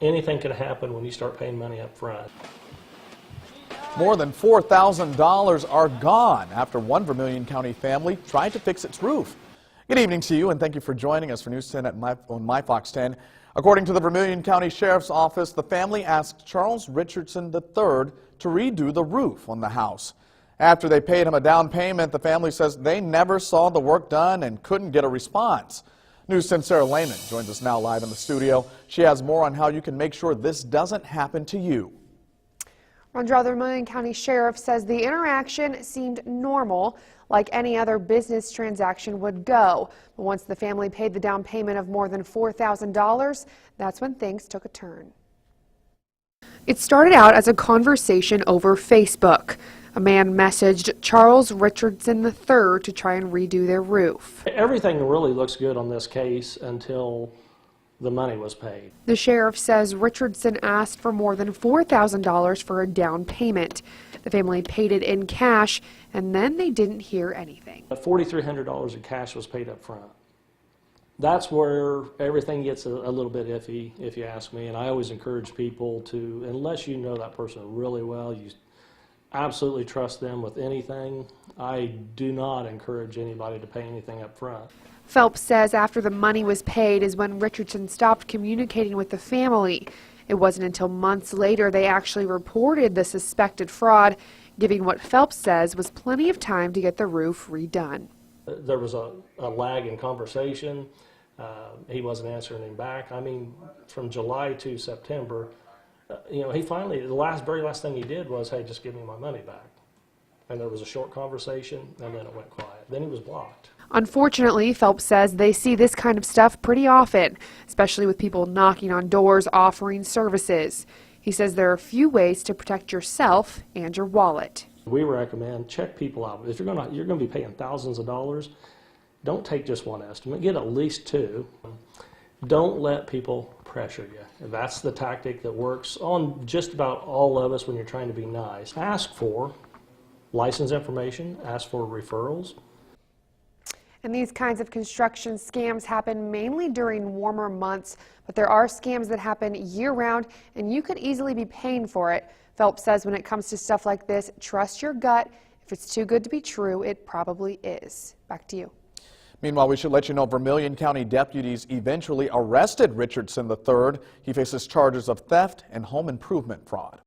Anything can happen when you start paying money up front. More than $4,000 are gone after one Vermilion County family tried to fix its roof. Good evening to you, and thank you for joining us for News 10 on My Fox 10. According to the Vermilion County Sheriff's Office, the family asked Charles Richardson III to redo the roof on the house. After they paid him a down payment, the family says they never saw the work done and couldn't get a response. News 10's Sarah Lehman joins us now live in the studio. She has more on how you can make sure this doesn't happen to you. Rondra, the Vermilion County Sheriff says the interaction seemed normal, like any other business transaction would go. But once the family paid the down payment of more than $4,000, that's when things took a turn. It started out as a conversation over Facebook. A man messaged Charles Richardson III to try and redo their roof. Everything really looks good on this case until the money was paid. The sheriff says Richardson asked for more than $4,000 for a down payment. The family paid it in cash, and then they didn't hear anything. $4,300 in cash was paid up front. That's where everything gets a little bit iffy, if you ask me, and I always encourage people to, unless you know that person really well, you absolutely trust them with anything, I do not encourage anybody to pay anything up front. Phelps says after the money was paid is when Richardson stopped communicating with the family. It wasn't until months later they actually reported the suspected fraud, giving what Phelps says was plenty of time to get the roof redone. There was a lag in conversation. He wasn't answering him back. I mean, from July to September, he finally, the very last thing he did was, hey, just give me my money back. And there was a short conversation, and then it went quiet. Then he was blocked. Unfortunately, Phelps says they see this kind of stuff pretty often, especially with people knocking on doors offering services. He says there are a few ways to protect yourself and your wallet. We recommend check people out. If you're going to be paying thousands of dollars, don't take just one estimate. Get at least two. Don't let people pressure you. That's the tactic that works on just about all of us when you're trying to be nice. Ask for license information, ask for referrals. And these kinds of construction scams happen mainly during warmer months, but there are scams that happen year-round, and you could easily be paying for it. Phelps says when it comes to stuff like this, trust your gut. If it's too good to be true, it probably is. Back to you. Meanwhile, we should let you know Vermilion County deputies eventually arrested Richardson III. He faces charges of theft and home improvement fraud.